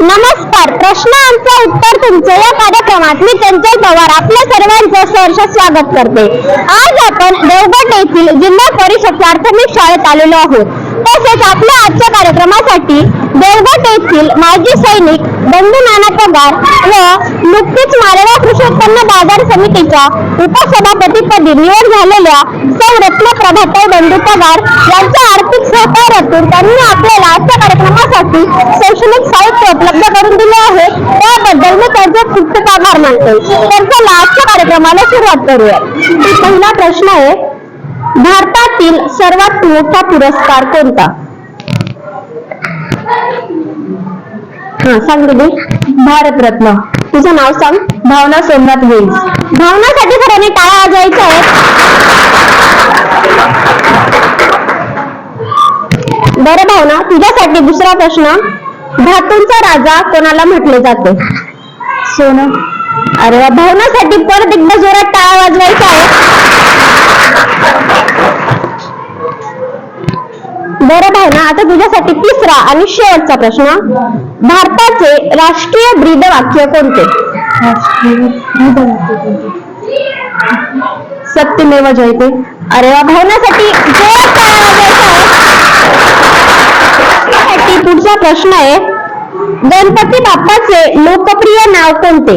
नमस्कार. प्रश्न आमचं उत्तर तुमचं या कार्यक्रमात मी चंचल पवार आपल्या सर्वांचं सहर्ष स्वागत करते. आज आपण देवगड येथील जिल्हा परिषद प्राथमिक शाळेत आलेलो आहोत. तसेच आपल्या आजच्या कार्यक्रमासाठी देवगड येथील माजी सैनिक बंडू नाना पगार व नुकतीच मालेगाव कृषी उत्पन्न बाजार समितीच्या उपसभापतीपदी निवड झालेल्या सौ रत्न प्रभाताई बंडू पगार यांच्या आर्थिक सहकार्यातून त्यांनी आपल्याला आजच्या कार्यक्रमासाठी शैक्षणिक साहित्य उपलब्ध करून दिले आहे. त्याबद्दल मी त्यांचे खूप आभार मानते. तर चला आजच्या कार्यक्रमाला सुरुवात करूया. पहिला प्रश्न आहे, भारतातील सर्वात मोठा पुरस्कार कोणता? सांग दे. भारतरत्न. तुझं नाव सांग. भावना सोमनाथ वेल्स. भावनासाठी सर्वांनी टाळ्या वाजवायच्या आहेत. बरं भावना, तुझ्यासाठी दुसरा प्रश्न, धातूंचा राजा कोणाला म्हटले जाते? सोनं. अरे वा. भावनासाठी परत एकदा जोरात टाळ्या वाजवायच्या आहेत. बरं भावना, आता तुझ्यासाठी तिसरा आणि शेवटचा प्रश्न, भारताचे राष्ट्रीय ब्रीद वाक्य कोणते? सत्यमेव जयते. अरे वा. भावनासाठी जोरात टाळ्या वाजवायच्या आहेत. पुढचा प्रश्न आहे, गणपती बाप्पाचे लोकप्रिय नाव कोणते?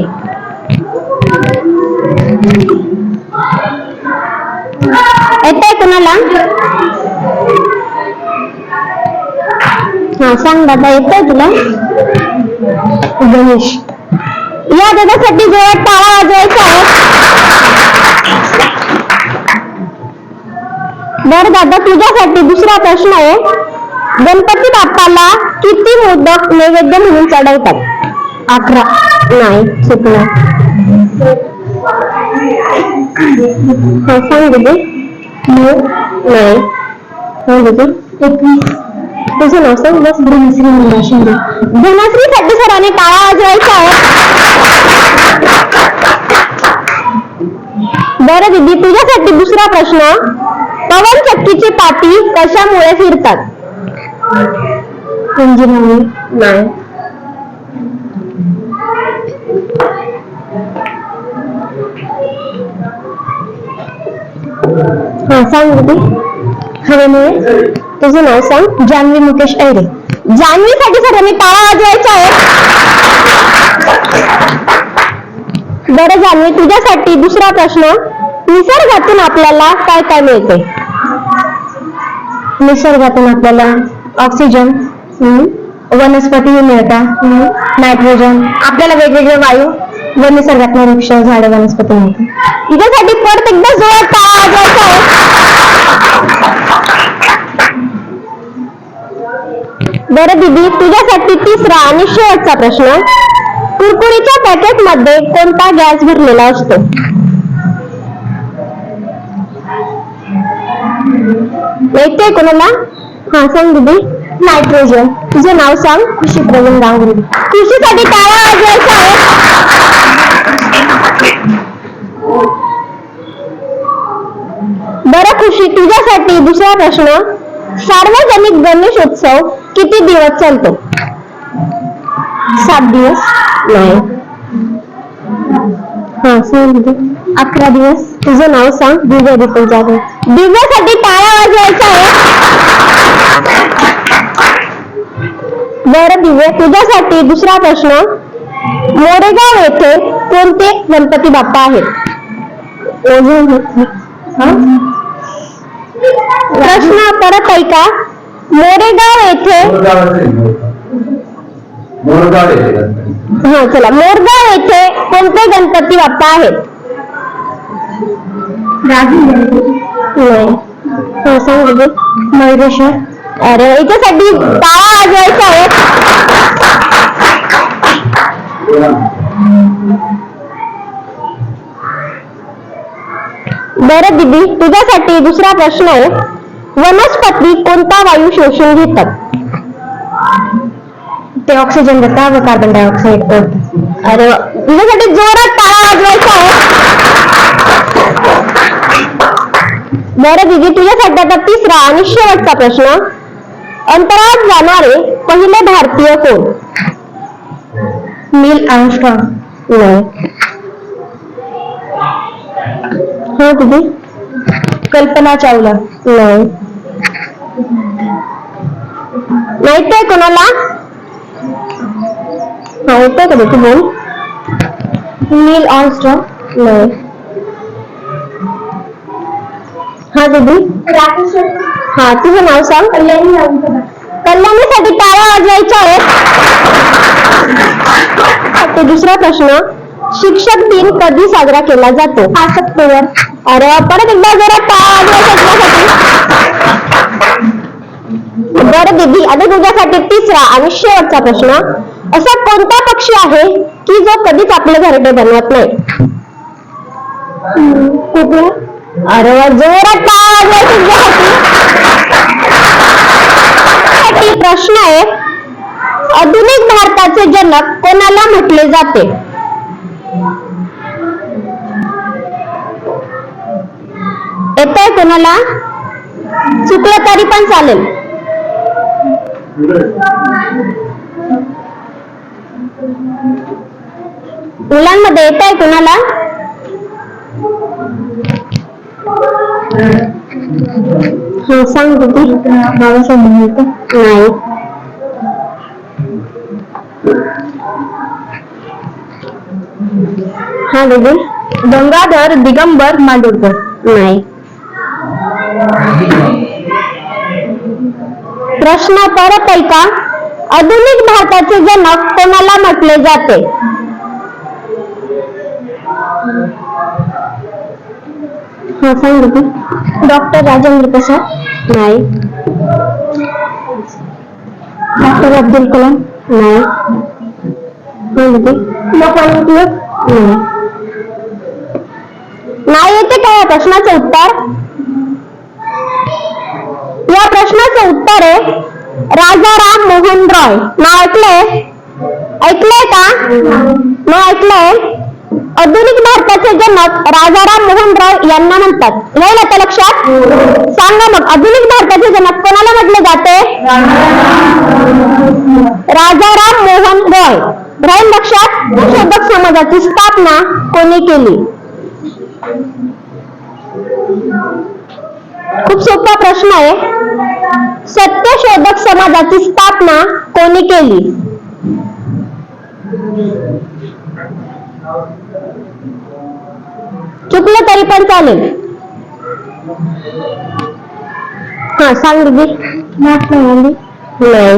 येतंय कोणाला? सांग दादा, येतंय तुला? गणेश. या दादासाठी जोरात टाळ्या वाजवायच्या आहेत. बरं दादा, तुझ्यासाठी दुसरा प्रश्न आहे, गणपती बाप्पाला किती मोदक नैवेद्य म्हणून चढवतात? 11. नाही, चुकलं. सांग दीदी. नाही. सांग दीदी. 21. तुझं नाव सांग. बस. धनश्री मुंडा शिंदे. धनश्रीसाठी सरांनी टाळ्या वाजवायच्या आहेत. बरं दीदी, तुझ्यासाठी दुसरा प्रश्न, पवन चक्कीची पाठी कशामुळे फिरतात? इंजिनामुळे. नाही. सांग दीदी. हवेमुळे. तुझं नाव सांग. जान्हवी मुकेश ऐरे. जान्हवीसाठी सर्वांनी टाळ्या वाजवायच्या आहेत. बरं जान्हवी, तुझ्यासाठी दुसरा प्रश्न, निसर्गातून आपल्याला काय काय मिळते? निसर्गातून आपल्याला ऑक्सिजन, वनस्पती मिळतात, नायट्रोजन, आपल्याला वेगवेगळे वायू व निसर्गातून वृक्ष, झाडे, वनस्पती मिळतात. तुझ्यासाठी परत एकदा जोरात टाळ्या वाजवायच्या आहेत. बरं दीदी, तुझ्यासाठी तिसरा आणि शेवटचा प्रश्न, कुरकुरीच्या पॅकेट मध्ये कोणता गॅस भरलेला असतो? येते कोणाला? सांग दीदी. नायट्रोजन. तुझं नाव सांग. खुशी प्रवीण गांगुर्डे. खुशीसाठी टाळ्या वाजवायच्या आहेत. बरं खुशी, तुझ्यासाठी दुसरा प्रश्न, सार्वजनिक गणेशोत्सव किती दिवस चालतो? 7 दिवस. नाही. सांग दीदी. 11 दिवस. तुझं नाव सांग. दिव्या दीपक जाधव. दिव्यासाठी टाळ्या वाजवायच्या आहेत. बरं दिव्या, तुझ्यासाठी दुसरा प्रश्न, मोरेगाव येथे कोणते गणपती बाप्पा आहेत? प्रश्न परत ऐका. मोरेगाव येथे चला, मोरगाव येथे कोणते गणपती बाप्पा आहेत? सांग. मयुरेश्वर. अरे, याच्यासाठी टाळ्या वाजवायच्या आहेत. बरं दीदी, तुझ्यासाठी दुसरा प्रश्न आहे, वनस्पती कोणता वायू शोषून घेतात? ते ऑक्सिजन देतात व कार्बन डायऑक्साईड. अरे, तुझ्यासाठी जोरात टाळ्या वाजवायच्या आहेत. बरं दीदी, तुझ्यासाठी आता तिसरा आणि शेवटचा प्रश्न, अंतराळात जाणारे पहिले भारतीय कोण? नील आर्मस्ट्रॉंग. नाही. हा दीदी. कल्पना चावला. नाही. माहितीये कोणाला? माहितीये का तू बोल. नील आर्मस्ट्रॉंग. नाही. हा दीदी. हा तुझं नाव सांग. कल्याणीसाठी टाळ्या वाजवायच्या आहेत. दुसरा प्रश्न, शिक्षक दिन कधी साजरा केला जातो? 5 सप्टेंबर. अरे परत एकदा जरा टाळ्या वाजवायच्या. बरं दीदी, आता तुझ्यासाठी तिसरा आणि शेवटचा प्रश्न, असा कोणता पक्षी आहे की जो कधीच आपले घरटे बनवत नाही? कुठला? अरे जोरात टाळ्या वाजवायची. प्रश्न आहे, आधुनिक भारताचे जनक कोणाला म्हटले जाते? येतंय कोणाला? चुकलं तरी पण चालेल. मुलांमध्ये येतंय कोणाला? हा सांग दीदी. बाबासाहेब. नाही. हा दीदी. गंगाधर दिगंबर माडगूळकर. नाही. प्रश्न परत ऐका, आधुनिक भारताचे जनक कोणाला म्हटले जाते? हा सांग दीदी. डॉक्टर राजेंद्र प्रसाद. नाही. डॉक्टर अब्दुल कलाम. नाही. नाही येते काय या प्रश्नाचं उत्तर? या प्रश्नाचं उत्तर आहे राजाराम मोहन रॉय. नाव ऐकलंय? ऐकलंय का? नाव ऐकलंय? आधुनिक भारताचे जनक राजाराम मोहन रॉय यांना म्हणतात. राहील आता लक्षात? सांगा मग, आधुनिक भारताचे जनक कोणाला म्हटले जाते? राजाराम मोहन रॉय. राहील लक्षात? शोधक समाजाची स्थापना कोणी केली? खूप सोपा प्रश्न आहे. सत्यशोधक समाजाची स्थापना कोणी केली? चुकलं तरी पण चालेल. हा सांग दीदी. महात्मा गांधी. नाही.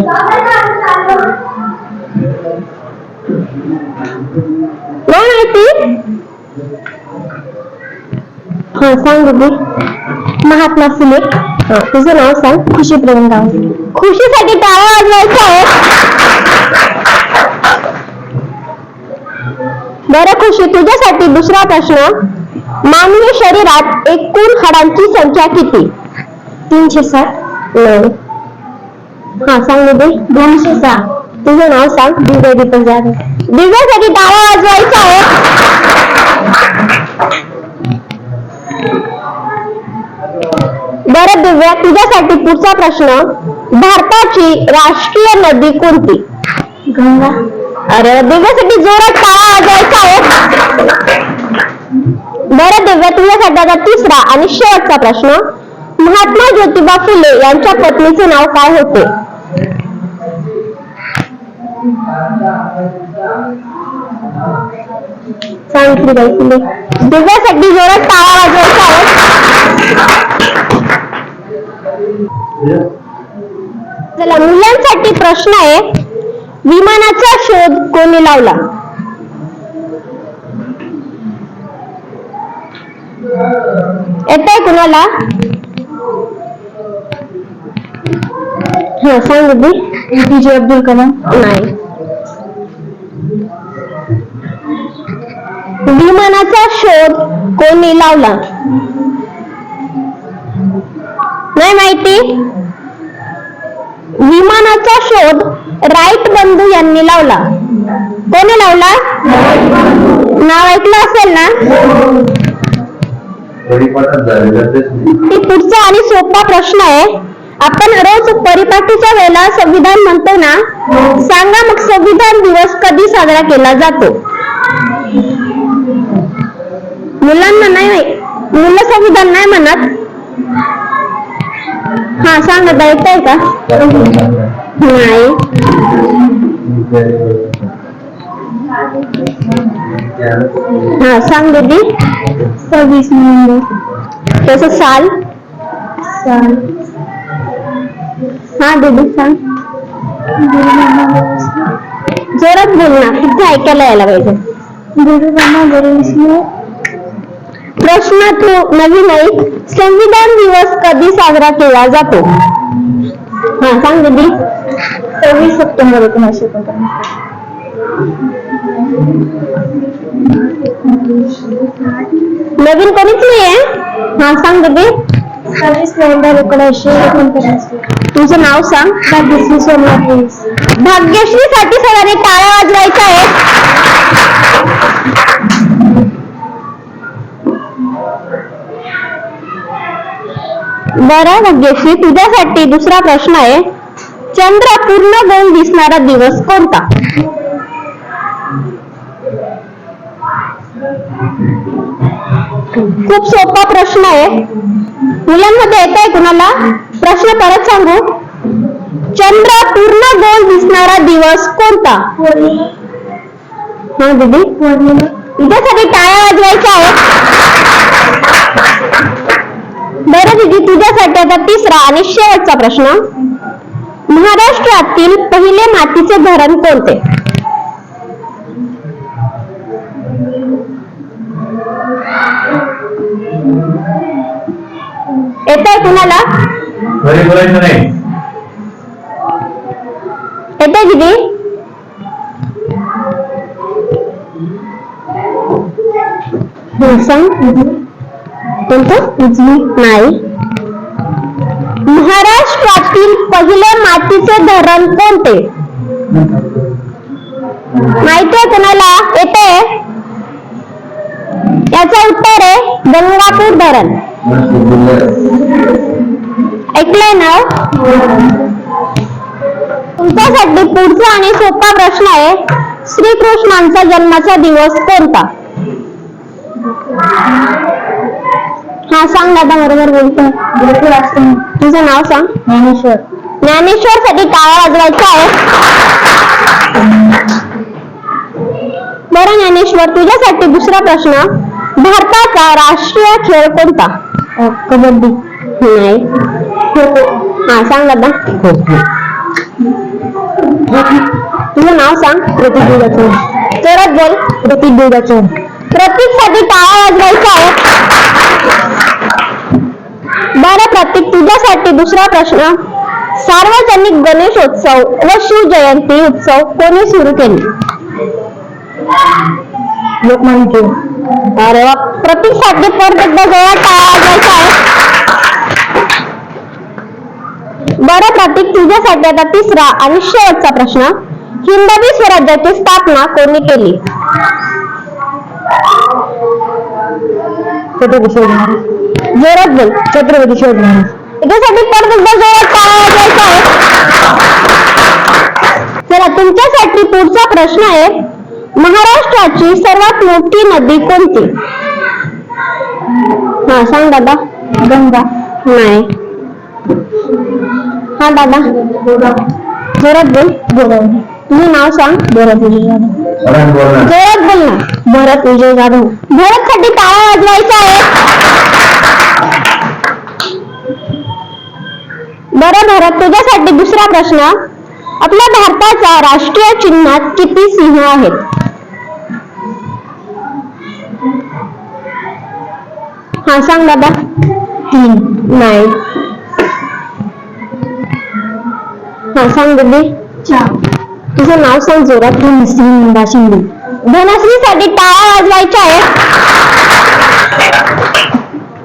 नाही माहिती? हा सांग दीदी. महात्मा फुले. हा तुझं नाव सांग. खुशी प्रेमराव. खुशीसाठी टाळ्या वाजवायच्या आहेत. बरं खुशी, तुझ्यासाठी दुसरा प्रश्न, मानवी शरीरात एकूण हाडांची संख्या किती? 307. नाही. हा सांग दीदी. 206. तुझं नाव सांग. दिव्या दीपक जाधव. दिव्यासाठी टाळ्या वाजवायच्या आहेत. बरं दिव्या, तुझ्यासाठी पुढचा प्रश्न, भारताची राष्ट्रीय नदी कोणती? गंगा. अरे दिव्यासाठी जोरात टाळ्या वाजवायच्या आहेत. बरं दिव्या, तुझ्यासाठी आता तिसरा आणि शेवटचा प्रश्न, महात्मा ज्योतिबा फुले यांच्या पत्नीचे नाव काय होते? सावित्रीबाई फुले. दिव्यासाठी जोरात टाळ्या वाजवायच्या आहेत. चला मुलांसाठी प्रश्न आहे, विमानाचा शोध कोणी लावला? येतंय कुणाला? हा सांग दीदी. APJ अब्दुल कलाम. नाही. विमानाचा शोध कोणी लावला? नाही माहिती? विमानाचा शोध राईट बंधू यांनी लावला. कोणी लावला? नाव ऐकलं असेल ना? पुढचा आणि सोपा प्रश्न आहे, आपण रोज परिपाठीच्या वेळेला संविधान म्हणतो ना, सांगा मग संविधान दिवस कधी साजरा केला जातो? मुलांना नाही, मुलं संविधान नाही म्हणत. हा सांग आता, येतंय का? नाही. हा सांग दीदी. 26 नोव्हेंबर. त्याचं साल? हा दीदी सांग. जोरात बोल ना, किती ऐकायला यायला पाहिजे. प्रश्न तू नवीन ऐक. संविधान दिवस कधी साजरा केला जातो? हा सांग दीदी. 26 सप्टेंबर 1949. नवीन कोणीच नाहीये? हा सांग दीदी. 26 नोव्हेंबर 1949. तुझं नाव सांग. भाग्यश्री सोमनाथ. भाग्यश्री साठी सगळ्यांनी टाळ्या वाजवायच्या आहेत. बरं भाग्यश्री, तुझ्यासाठी दुसरा प्रश्न आहे. चंद्र पूर्ण गोल दिसणारा दिवस कोणता? खूप सोपा प्रश्न आहे. मुलांमध्ये येत आहे कुणाला? प्रश्न परत सांगू. चंद्र पूर्ण गोल दिसणारा दिवस कोणता? हा दीदी. तुझ्यासाठी टाळ्या वाजवायच्या आहेत. बरं दीदी, तुझ्यासाठी आता तिसरा आणि शेवटचा प्रश्न. महाराष्ट्रातील पहिले मातीचे धरण कोणते? येतंय कुणाला? येतंय दीदी? सांग. कोणतं? नाही. महाराष्ट्रातील पहिले मातीचे धरण कोणते? माहितीये कुणाला? येते? याचं उत्तर आहे गंगापूर धरण. ऐकलंय ना? तुमच्यासाठी पुढचा आणि सोपा प्रश्न आहे. श्रीकृष्णांचा जन्माचा दिवस कोणता? हा सांग दादा, बरोबर बोलतोय. तुझं नाव सांग. ज्ञानेश्वर. ज्ञानेश्वर साठी टाळ्या वाजवायच्या आहेत. बरं ज्ञानेश्वर, तुझ्यासाठी दुसरा प्रश्न. भारताचा राष्ट्रीय खेळ कोणता? कबड्डी. नाही. हा सांग दादा. तुझं नाव सांग. प्रतीक दुधाचोर. जोरात बोल. प्रतीक दुधाचोर. प्रतीक साठी टाळ्या वाजवायच्या आहेत. बरं प्रतीक, तुझ्यासाठी दुसरा प्रश्न. सार्वजनिक गणेशोत्सव व शिवजयंती उत्सव कोणी सुरू केले? लोकमान्य टिळक. अरे वा. प्रतीक साठी परत एकदा जोरात टाळ्या वाजवायच्या आहेत. बरं प्रतीक, तुझ्यासाठी आता तिसरा आणि शेवटचा प्रश्न. हिंदवी स्वराज्याची स्थापना कोणी केली? छत्रपती शिवाजी महाराज. जोरात बोल. छत्रपती शिवाजी महाराज. याच्यासाठी परत एकदा जोरात टाळ्या वाजवायच्या आहेत. चला, तुमच्यासाठी पुढचा प्रश्न आहे. महाराष्ट्राची सर्वात मोठी नदी कोणती? हा सांग दादा. गंगा. नाही. हा दादा. जोरात बोल. गोदावरी. तुझं नाव सांग. भरत विजय जाधव. जोरात बोल ना. भरत विजय जाधव. भरत साठी टाळ्या वाजवायच्या आहेत. बरं भरत, तुझ्यासाठी दुसरा प्रश्न. आपल्या भारताच्या राष्ट्रीय चिन्हात किती सिंह आहेत? हा सांग दादा. 3. नाही. हा सांग दीदी. 4. तुझं नाव सांग जोरात. धनश्री मुंडा शिंदे. धनश्री साठी टाळ्या वाजवायच्या आहेत.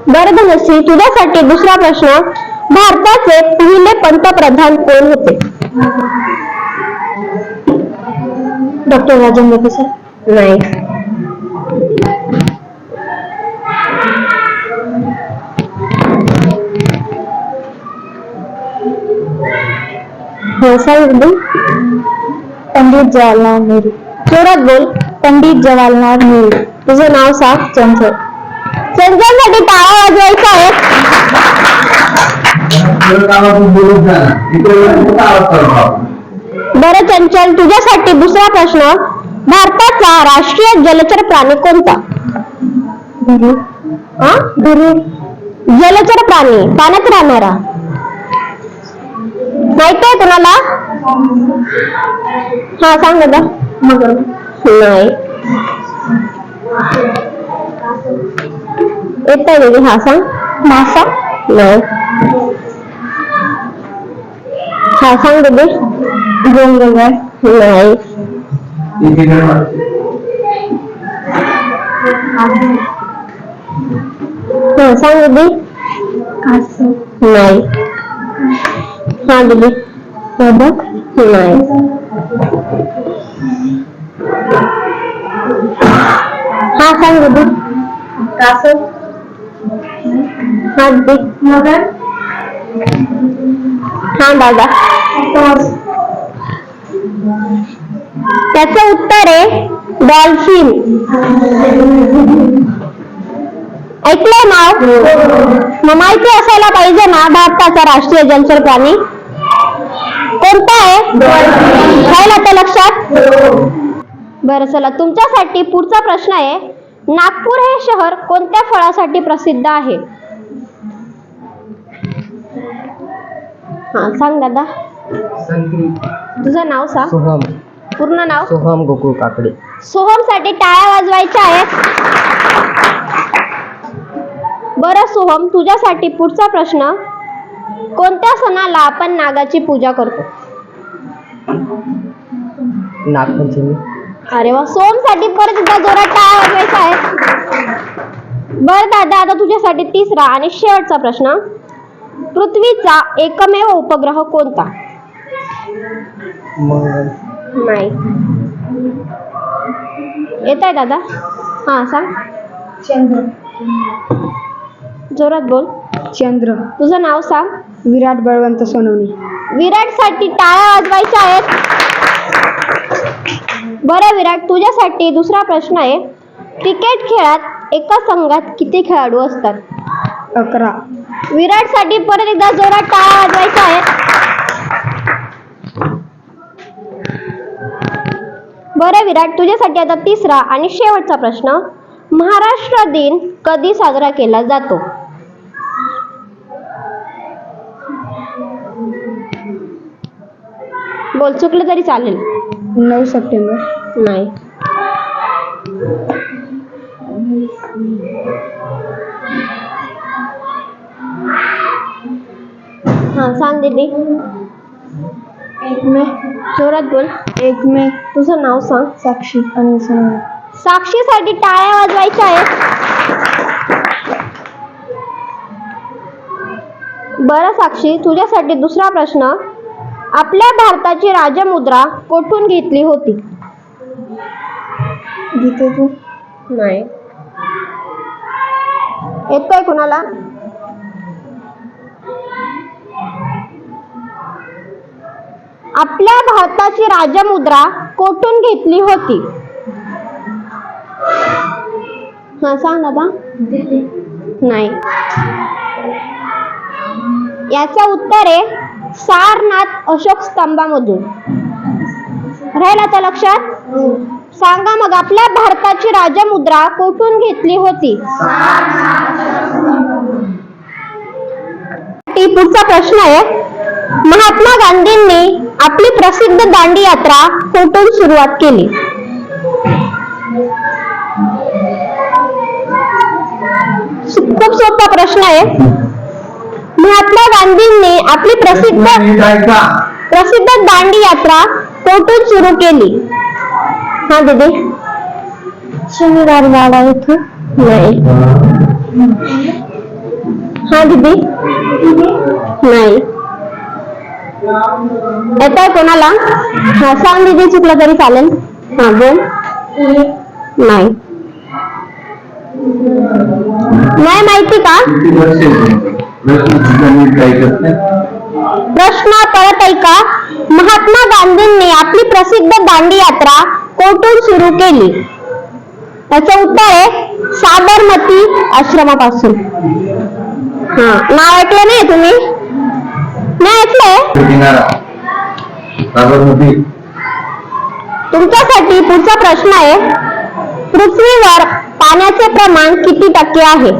बरं धनश्री, तुझ्यासाठी दुसरा प्रश्न. भारताचे पहिले पंतप्रधान कोण होते? डॉक्टर राजेंद्र प्रसाद. नाही. हो सांग दीदी. पंडित जवाहरलाल नेहरू. जोरात बोल. पंडित जवाहरलाल नेहरू. तुझं नाव सांग. चंचल. चंचलसाठी टाळ्या वाजवायच्या आहेत. बरं चंचल, तुझ्यासाठी दुसरा प्रश्न. भारताचा राष्ट्रीय जलचर प्राणी कोणता? जलचर प्राणी, पाण्यात राहणारा. माहित आहे तुला? हा सांग दादा. नाही येत आहे. हा सांग. मासा. नाही. हा सांग दीदी. गोंगलगाय. नाही. हा सांग दीदी. कासव. नाही. हा दीदी. बदक. नाही. हा सांग दीदी. कासव. हा दीदी. मगर. हा दादा. त्याचं उत्तर आहे डॉल्फिन. ऐकलंय नाव? मग माहिती असायला पाहिजे ना भारताचा राष्ट्रीय जलचर प्राणी कोणता आहे? राहिला तर लक्षात. बरं चला, तुमच्यासाठी पुढचा प्रश्न आहे. नागपूर हे शहर कोणत्या फळासाठी प्रसिद्ध आहे? हा सांग दादा. तुझं नाव सांग. सोहम. पूर्ण नाव. सोहम गोकुळ काकडे. सोहम साठी टाळ्या वाजवायच्या आहेत. बरं सोहम, तुझ्यासाठी पुढचा प्रश्न. कोणत्या सणाला आपण नागाची पूजा करतो? नागपंचमी. अरे वा. सोहम साठी परत एकदा जोरात टाळ्या वाजवायच्या आहेत. बरं दादा, आता तुझ्यासाठी तिसरा आणि शेवटचा प्रश्न. पृथ्वीचा एकमेव उपग्रह कोणता? मंगळ. नाही. येत आहे दादा. हा सांग. चंद्र. जोरात बोल. चंद्र. तुझं नाव सांग. विराट बळवंत सोनवणे. विराट साठी टाळ्या वाजवायच्या आहेत. बरं विराट, तुझ्यासाठी दुसरा प्रश्न आहे. क्रिकेट खेळात एका संघात किती खेळाडू असतात? 11. विराट साठी परत एकदा जोरात टाळ्या वाजवायच्या आहेत. बरं विराट, तुझ्यासाठी आता तिसरा आणि शेवटचा प्रश्न. महाराष्ट्र दिन कधी साजरा केला जातो? बोल, चुकलं तरी चालेल. 9 सप्टेंबर. नाही. हा सांग दीदी. 1 मे. जोरात बोल. 1 मे. तुझं नाव सांग. साक्षी आणि सोनवणे. साक्षीसाठी टाळ्या वाजवायच्या आहेत. बरं साक्षी, तुझ्यासाठी दुसरा प्रश्न. आपल्या भारताची राजमुद्रा कोठून घेतली होती? गीतेतून. नाही. येतोय कुणाला? आपल्या भारताची राजमुद्रा कोठून घेतली होती? हा सांग दादा. नाही. याचं उत्तर आहे सारनाथ अशोक स्तंभामधून. राहिला तर लक्षात. सांगा मग, आपल्या भारताची राजमुद्रा कोठून घेतली होती? पुढचा प्रश्न आहे. महात्मा गांधींनी आपली प्रसिद्ध दांडी यात्रा कोठून सुरुवात केली? खूप सोपा प्रश्न आहे. महात्मा गांधींनी आपली प्रसिद्ध दांडी यात्रा कोठून सुरू केली? हा दीदी. शनिवारवाडा येथून. नाही. हा दीदी. नाही. येत आहे कोणाला? हा सांग दीदी, चुकलं तरी चालेल. हा बोल. नाही. नाही माहिती का? प्रश्न परत ऐका. महात्मा गांधींनी आपली प्रसिद्ध दांडी यात्रा कोठून सुरू केली? याचं उत्तर आहे साबरमती आश्रमापासून. नाव ऐकलं नाही तुम्ही? नाही ऐकलंय? तुमच्यासाठी पुढचा प्रश्न आहे. पृथ्वीवर पाण्याचे प्रमाण किती टक्के आहे?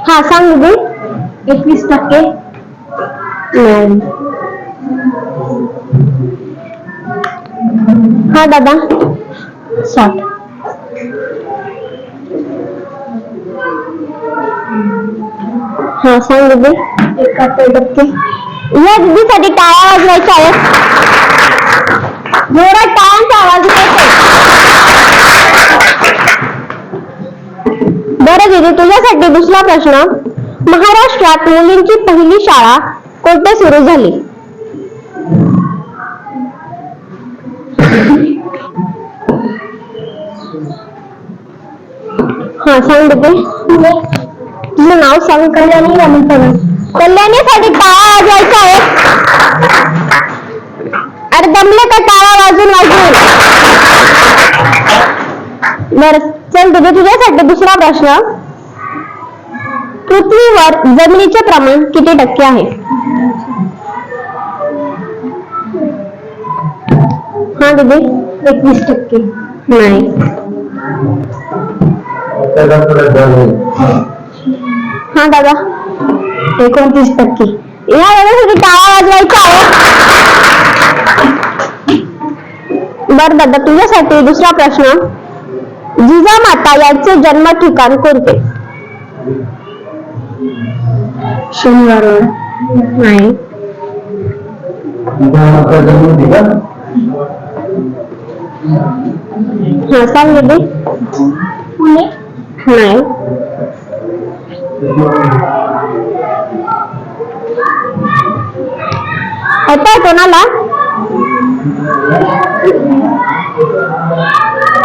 हा सांग दीदी. 21%. नाही. हा दादा. 60. हा सांग दीदी. 71%. या दीदीसाठी टाळ्या वाजवायच्या आहेत. जोरात टाळ्यांचा आवाज येतोय. बरं दीदी, तुझ्यासाठी दुसरा प्रश्न. महाराष्ट्रात मुलींची पहिली शाळा कोठे सुरू झाली? हा सांग दीदी. तुझं नाव सांग. कल्याणी रमण. कल्याणीसाठी टाळा वाजवायचा आहे. अरे दमले का टाळा वाजून वाजून? बर चल दीदी, तुझ्यासाठी दुसरा प्रश्न. पृथ्वीवर जमिनीचे प्रमाण किती टक्के आहे? हा दीदी. 21%. नाही. हा दादा. 29%. या दादासाठी टाळा वाजवायचा आहे. बर दादा, तुझ्यासाठी दुसरा प्रश्न. जिजामाता यांचे जन्म ठिकाण कोणते? शनिवार. नाही. हा सांग दीदी. पुणे. नाही. आता कोणाला?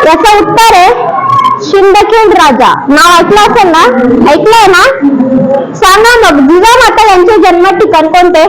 याचं उत्तर आहे शिंदखेड राजा. नाव ऐकलं असेल ना? ऐकलंय ना? सांगा मग, जिजामाता यांचे जन्म ठिकाण कोणते?